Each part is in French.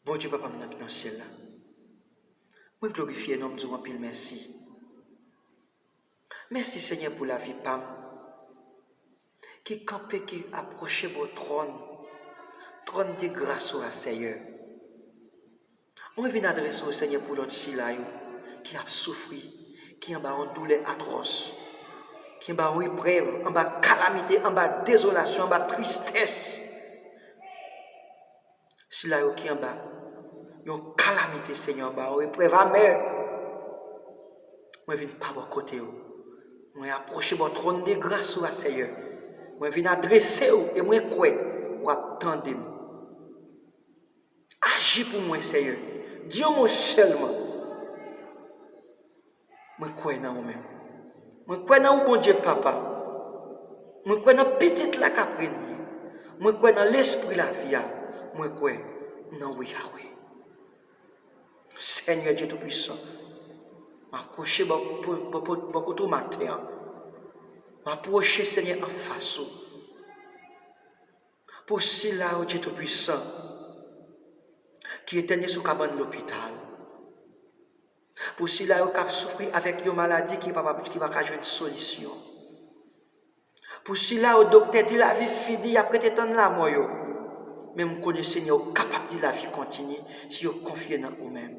Bon Dieu, papa, qui dans le ciel là. Moi, glorifier nom du pile merci. Merci Seigneur pour la vie, Pam. Qui campait, qui approchait votre trône. Trône de grâce au Seigneur. On vient adresser au Seigneur pour l'autre Silayo qui a souffert, qui est en bas en douleur atroce, qui est en bas en épreuve, en bas calamité, en bas désolation, en bas tristesse. Silayo qui est en bas, une calamité, Seigneur, en bas en épreuve amère. Moi, je viens pas à côté. Moi, approcher votre trône de grâce au Seigneur. Moi, je viens adresser et moi, quoi, ou attendez. Agis pour moi, Seigneur. Dis-moi seulement. Moi, crois dans vous-même. Moi, crois dans vous, bon Dieu, papa. Moi, crois dans petite la caprine. Moi, crois dans l'esprit la vie. Moi, crois dans oui, Yahweh. Seigneur Dieu Tout-Puissant. M'accrocher beaucoup de matin. M'approcher, Seigneur, en face. Pour cela, Dieu Tout-Puissant, qui est né sous cabane de l'hôpital. Pour cela, qui a souffert avec une maladie qui va jouer une solution. Pour cela, le docteur dit la vie finie après tant de la mort. Mais vous connaissez, Seigneur, capable de la vie continue si vous confiez dans vous-même.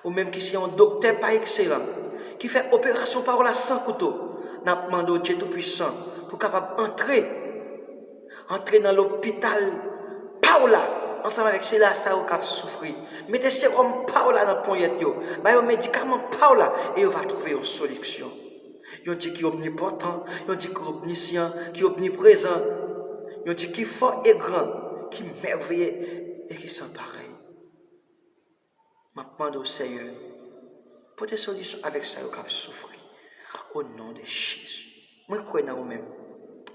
Ou même qui si un docteur pas excellent, qui fait opération par la sans couteau, n'a demandé au Dieu Tout-Puissant pour capable entrer dans l'hôpital Paola, ensemble avec cela, ça vous cap souffrir. Mettez sérum Paola dans le poignet, bah un médicament Paola et vous va trouver une solution. Yon dit qui est omnipotent, yon dit qui est omniscient, qui est omniprésent, yon dit qui est fort et grand, qui est merveilleux et qui sont pareils. Je demande au Seigneur pour des solutions avec ça, vous souffrir. Au nom de Jésus. Moi, je crois dans vous-même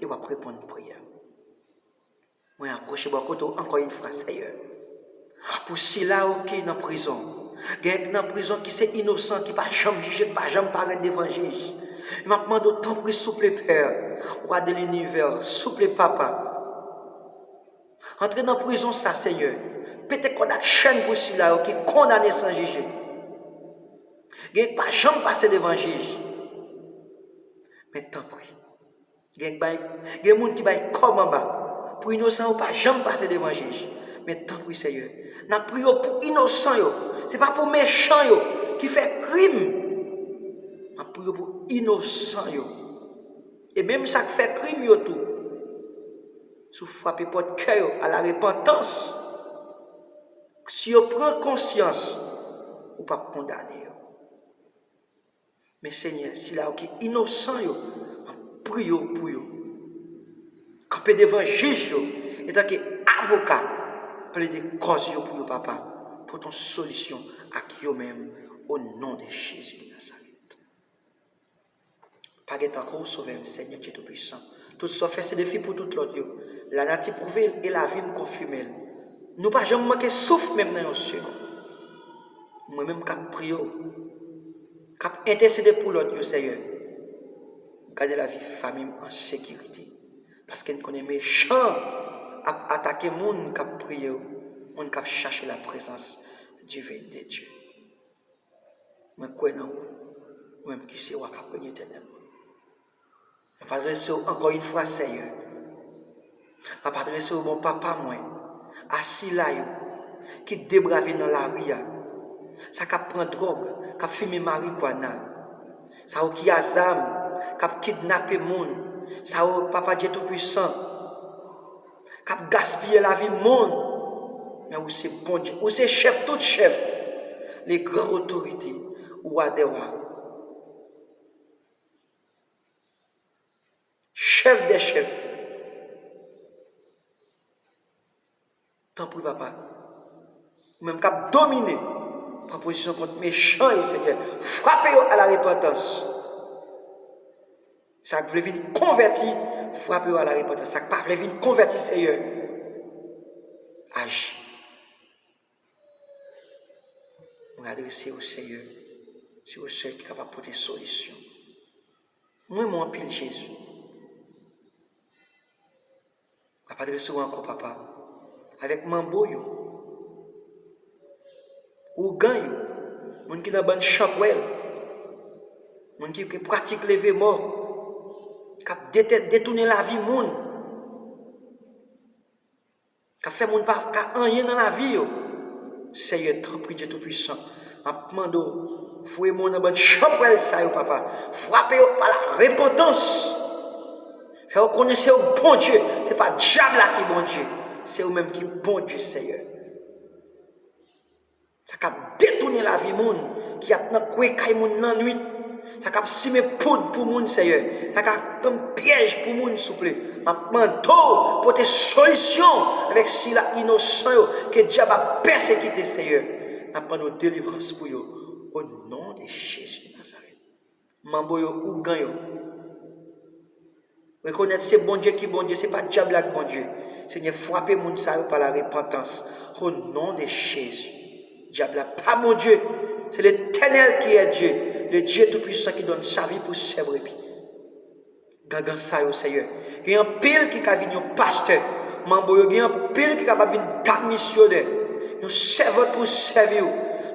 et vous allez répondre à la prière. Moi, approchez beaucoup encore une fois, Seigneur. Pour ceux-là qui sont dans la prison, qui sont dans la prison qui sont innocents, qui ne sont jamais jugés, qui ne sont jamais parlé d'évangile. Je demande autant de souple Père, roi de l'univers, souple Papa. Entrez dans la prison, ça, Seigneur. Peut-être qu'on a une chaîne pour ceux-là qui sont condamnés sans juger. Qui ne sont pas jamais passé d'évangile. Mais tant pis. Il y a des gens qui sont comme en bas. Pour innocents, pas jamais passer d'évangile. Mais tant pis, Seigneur. Nous prions pour innocents. Ce n'est pas pour méchants qui font crime. Nous prions pour innocents. Et même ça qui fait crime, tout. Si vous frappez votre cœur à la repentance, si vous prenez conscience, vous ne pouvez pas condamner. Mais Seigneur, si là qui est innocent, prions pour eux. Camper devant juge et tant qu'avocat, plaider cause pour eux, papa, pour ton solution à eux-mêmes, au nom de Jésus de Nazareth. Pas de encore sauver, Seigneur Dieu Tout-Puissant. Tout ça fait ces défis pour tout l'autre. La nature prouve et la vie me confirme. Nous pas jamais manquer souffle même dans un second. Moi-même, cap prier, cap intercéder pour l'autre, Seigneur. Garder la vie famille en sécurité. Parce qu'on connaît méchant à attaquer les gens qui prient, les gens qui cherchent la présence divine de Dieu. Moi, je crois dans vous, même qui c'est qui a pris éternellement. Je m'adresse encore une fois, Seigneur. Je m'adresse au bon papa, moi, assis là, qui débrave dans la rue. Ça qui prend drogue, qui fume marijuana. Ça qui a zam, qui kidnappe les gens. Ça papa Dieu Tout-Puissant. Qui gaspille la vie du monde. Mais où c'est bon Dieu, où c'est chef, tout chef. Les grandes autorités, ou Adewa. Chef des chefs. Tant pis, papa. Même qu'à dominer. Prends position contre méchants, Seigneur. Frappez à la repentance. Ça que vous voulez venir convertir, frappez à la repentance. Ça que vous voulez venir convertir, Seigneur. Agis. Vous adressez au Seigneur. C'est au seul qui est capable de porter solution. Moi, mon pile Jésus. Je vais adresser encore, papa. Avec Mamboyo. ou gagne, moun qui dans bonne chambrelle, moun qui pratique lever mort, qui détourner la vie moun, qui fait moun pas rien dans la vie, Seigneur, tant prie Dieu Tout-Puissant, en demandant, fouez mon dans bonne chambrelle ça yo papa, frappez par la repentance. Fait reconnaître au bon Dieu, c'est pas diable là qui est bon Dieu, c'est vous même qui est bon Dieu Seigneur. Ça a détourné la vie moun qui a dans quoi kay moun dans nuit. Ça a simé poudre pour moun Seigneur. Ça a comme piège pour moun s'il vous plaît. Maintenant pour des solutions avec si la innocent que diable a persécuté Seigneur. N'a pas de délivrance pour yo au nom de Jésus de Nazareth. Mambo yo ou gan yo. Reconnaître c'est bon Dieu qui est bon Dieu, c'est pas diable là bon Dieu. Seigneur frapper moun ça par la repentance au nom de Jésus. Diable pas mon Dieu, c'est l'Éternel qui est Dieu, le Dieu Tout-Puissant qui donne sa vie pour ses brebis. Gangan ça au Seigneur. Il y a un pile qui a venir un pasteur, mambo il y a un pile qui a venir un missionnaire, un serveur pour servir,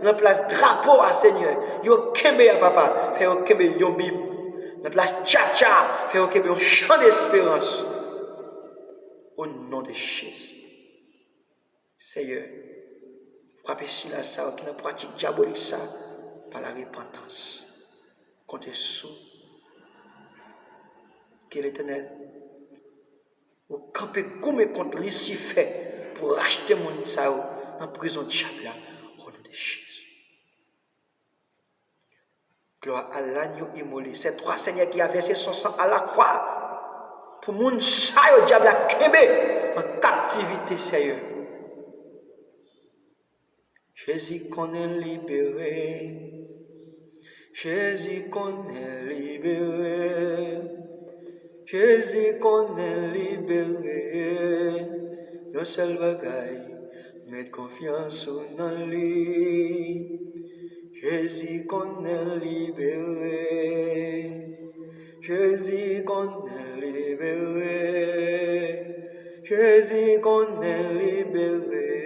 dans place drapeau à Seigneur. Yo kembe à papa, fait yo kembe yon Bible. Dans place tcha-tcha, fait yo kembe un chant d'espérance. Au nom de Jésus. Seigneur, frappez sur la ça qui n'a pratique diabolique ça par la repentance. Comptez sous que l'Éternel au camper goumé contre Lucifer pour racheter mon ça dans la prison de diable au nom de Jésus. Gloire à l'agneau immolé. C'est trois seigneurs qui a versé son sang à la croix pour mon ça au diable a kembe en captivité Seigneur. Jésus qu'on est libéré, Jésus qu'on est libéré, Jésus qu'on est libéré, yon seul bagaille, mettre confiance en lui. Jésus qu'on est libéré, Jésus qu'on est libéré, Jésus qu'on est libéré.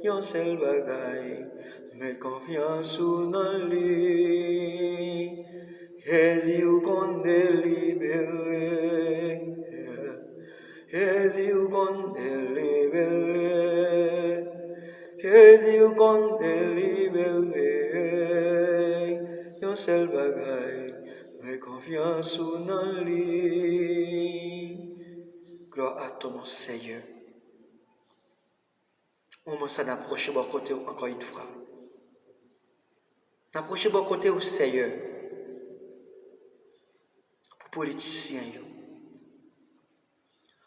Yon seul bagaille, mets confiance en lui. Jésus qu'on est libéré, Jésus qu'on est libéré, Jésus qu'on est libéré. Yon seul bagaille, mets confiance en lui. Gloire à ton nom Seigneur. On commence à approcher de côté encore une fois. Approcher de côté au Seigneur. Pour politiciens.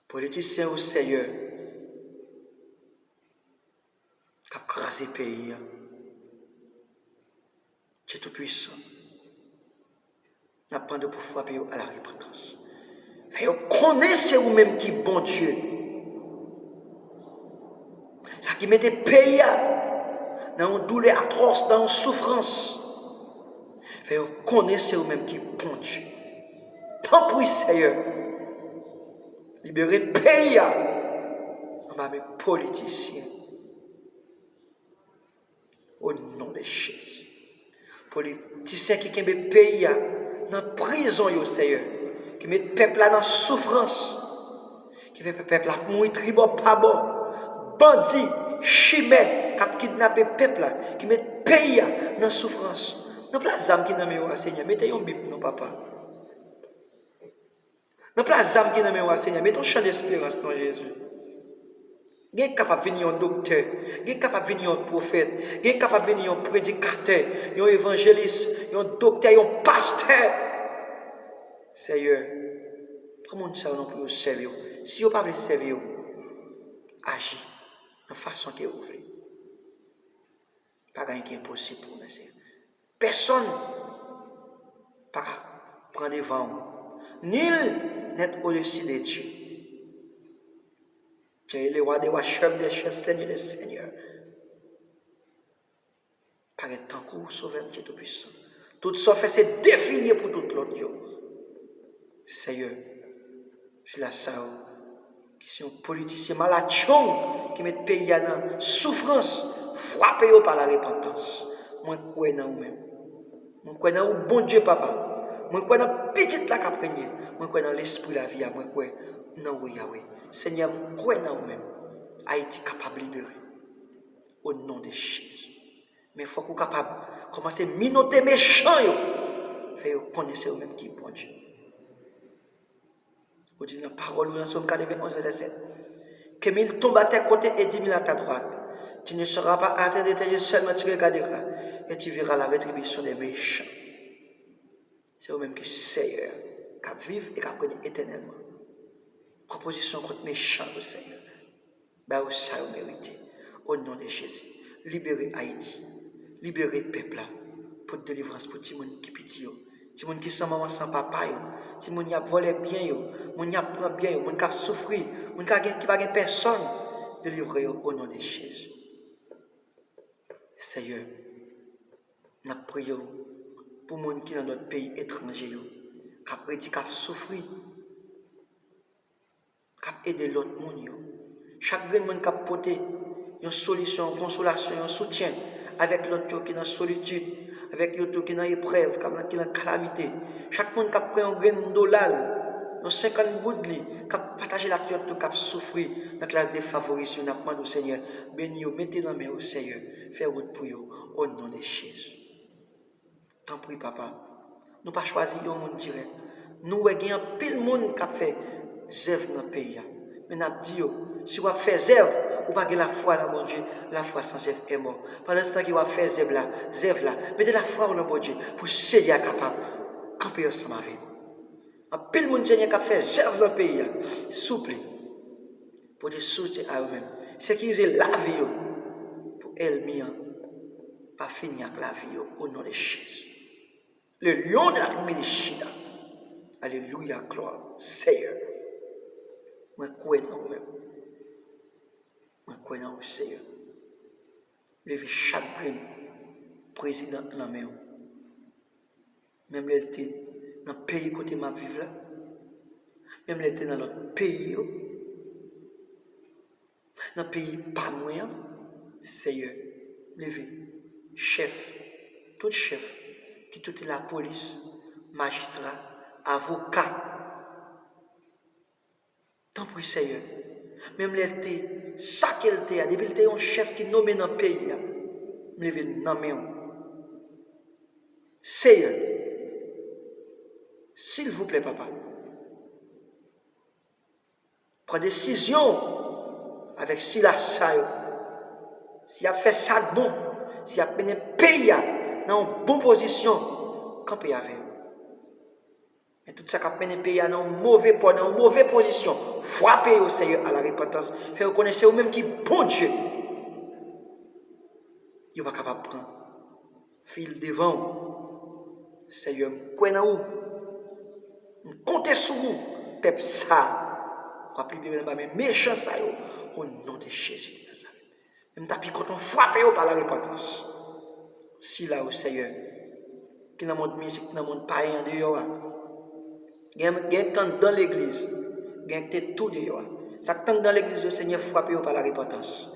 Politiciens au Seigneur. Qui a crasé le pays. C'est tout puissant. N'a pas de pour frapper à la repentance. Vous connaissez vous-même qui est bon Dieu. Ça qui met des pays dans une douleur atroce, dans une souffrance. Vous connaissez vous-même qui est bon Dieu. Tant pis Seigneur. Libérez le pays. On va mettre politiciens. Au nom de Jésus. Politiciens qui mettent le pays dans la prison, Seigneur. Qui mettent le peuple dans la souffrance. Qui fait le peuple mourir tribo pas bon. Bandits, chimères, qui kidnappent le peuple, qui mettent le pays dans la souffrance. Dans la place d'âme qui n'a pas Seigneur, mettez un bip, non papa. Dans la place d'âme qui n'a pas Seigneur, mettez un chant d'espérance, non Jésus. Il est capable de venir un docteur, il est capable de venir un prophète, il est capable de venir un prédicateur, un évangéliste, un docteur, un pasteur. Seigneur, comment ça on peut servir? Si vous ne pouvez pas servir, agis de façon que vous voulez. Pas rien qui est impossible pour nous. Personne ne peut prendre devant. Nul n'est au-dessus de Dieu. Tu es le roi des rois, chef des chefs, Seigneur des seigneurs. Par un temps que vous sauvez Dieu Tout-Puissant. Tout ça fait c'est défiler pour tout l'autre. Seigneur, je la sais. Qui sont politiciens malades, qui mettent le pays dans souffrance, frappez-vous par la repentance. Moi, crois dans vous-même. Moi, crois dans vous, bon Dieu, papa. Moi, crois dans petite la caprenier. Moi, crois dans l'esprit la vie. Moi, crois dans vous, Yahweh. Seigneur, moi, crois dans vous-même. Haïti capable de libérer. Au nom de Jésus. Mais il faut qu'on soit capable de commencer à minoter méchants. Faire connaître vous-même qui est bon Dieu. Vous dites dans la parole, dans Somme 91, verset 7. Que 1000 tombent à ta côté et 10 000 à ta droite. Tu ne seras pas atteint de tes yeux, seulement tu regarderas et tu verras la rétribution des méchants. C'est eux-mêmes qui Seigneur, qui vivent et qui apprennent éternellement. Proposition contre méchants au Seigneur. Ben, au ça, vous méritez. Au nom de Jésus. Libérez Haïti. Libérez le peuple là. Pour délivrance pour tout le monde qui pitié. Tout le monde qui sans maman, sans papa. Tout le monde qui a volé bien. Tout le monde qui a pris bien. Tout le monde qui a souffert. Tout le monde qui n'a pas personne. Délivrez au nom de Jésus. Seigneur, nous prions pour les gens qui sont dans notre pays étranger, qui ont prédit, qui ont souffert, qui ont aidé l'autre monde. Chaque monde qui a porté une solution, une consolation, un soutien avec l'autre qui est dans la solitude, avec l'autre qui est dans l'épreuve, qui est dans la calamité. Chaque monde qui a pris un grain de dollar, 50 gouttes, qui a partagé la cure, qui a souffert dans la classe défavorisée, nous demandons au Seigneur, bénis-vous, mettez la main au Seigneur, faites route pour vous, au nom de Jésus. T'en prie, papa. Nous pas choisi un monde direct. Nous avons pile monde qui a fait zèvre dans le pays. Mais nous avons dit, si vous faites zèvre, vous n'avez pas la foi dans mon Dieu, la foi sans zèvre est mort. Pendant ce temps que vous avez fait zèvre là, mettez la foi dans mon Dieu pour Seigneur capable de camper ensemble avec vous. Un pile monde Seigneur qui a fait zèvre dans le pays, souple, pour te soutenir à eux-mêmes. Sécuriser la vie pour elle-même, pas finir avec la vie au nom de Jésus. Le lion de la tribu de Juda. Alléluia, gloire, Seigneur. Moi, crois dans vous-même. Moi, crois dans vous, Seigneur. Levez chaque président dans la main. Même l'été, dans le pays côté ma vivre là. Même l'été dans notre pays. Dans le pays pas moyen. Seigneur, levez. Chef, tout chef. Qui toute la police, magistrat, avocat. Tant pis, Seigneur. Même l'été, ça qu'elle était, depuis qu'il un chef qui nommé dans le pays, me lever dans la main. Seigneur, s'il vous plaît, papa, prends décision avec Silas. S'il a fait ça de bon, s'il a mené le pays dans une bonne position, campez avec. Mais tout ça qui a mené le pays dans une mauvaise position, frappez au Seigneur à la repentance. Faites reconnaître vous-même qui est bon Dieu. Il n'est pas capable de prendre. Fil devant. Seigneur, quoi dans vous? Comptez sur vous. Peuple ça. Pour libérer les méchants ça au nom de Jésus de Nazareth. Même tapis quand on frappe par la repentance. Si là au Seigneur, qui dans le monde musique, dans le monde païen dehors, il y a tant dans l'église, il y a tout dehors. Ça tant dans l'église, le Seigneur frappe par la repentance.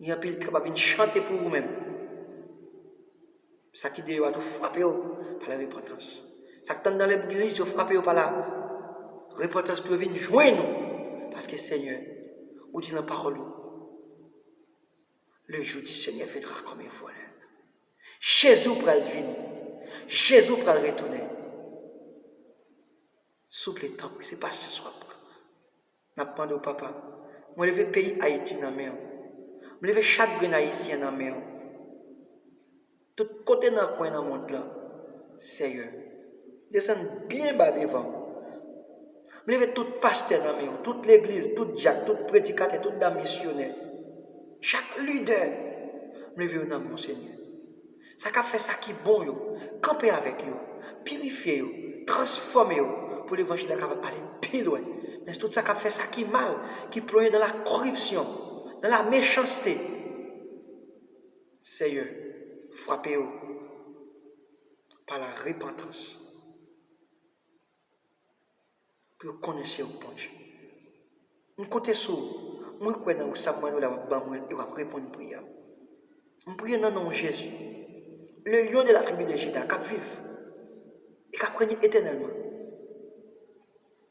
Il y a un pile qui va chanter pour vous-même. Ça qui dehors, tout frappe par la repentance. Ça tant dans l'église, vous frappe par la repentance pour venir joindre nous. Parce que Seigneur, vous dit dans la parole, le jour du Seigneur viendra comme un voleur. Jésus pourra venir. Jésus pourra retourner. Souple le temps, c'est pas ce soit. N'a pas demandé au papa. Moi, je vais payer Haïti dans la main. Je vais chaque grain haïtien dans la main. Tout côté dans le coin dans le monde là. Seigneur. Descends bien bas devant. Je vais tout pasteur dans la main. Toute l'église, tout diacre, tout prédicateur, toute dame missionnaire. Chaque leader, me lever au nom de mon Seigneur. Ça qui fait ça qui est bon, camper avec eux, purifier eux, transformer eux, pour l'évangile capable d'aller plus loin. Mais c'est tout ça qui fait ça qui est mal, qui plonge dans la corruption, dans la méchanceté. Seigneur, frappez-eux par la repentance. Pour connaître au bon Dieu. On compte sur moi quoi dans ça moi là il va répondre prière. On prie dans le nom de Jésus. Le lion de la tribu de Juda qui vivre et qui prenne éternellement.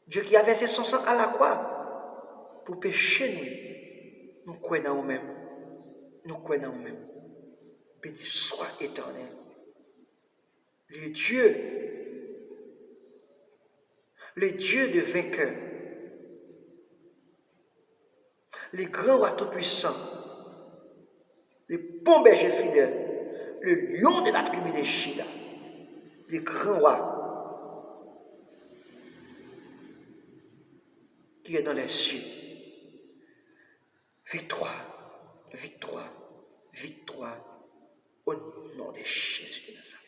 Dieu qui a versé son sang à la croix pour pécher nous croyons dans nous-mêmes. Nous croyons dans nous-mêmes. Béni soit éternel. Le Dieu de vainqueur, le grand roi tout-puissant, le bon berger fidèle, le lion de la tribu de Juda, le grand roi qui est dans les cieux. Victoire, victoire, victoire au nom de Jésus de Nazareth.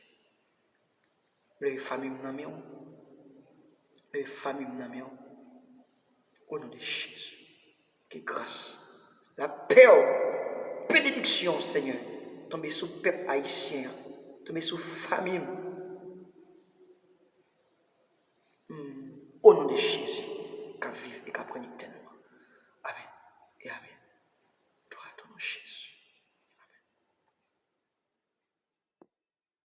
Les familles m'namion, les familles m'namion, au nom de Jésus. Que grâce, la paix, bénédiction, Seigneur, tombe sur le peuple haïtien, tombe sur la famille. Au nom de Jésus, qu'à vivre et qu'à prendre éternel.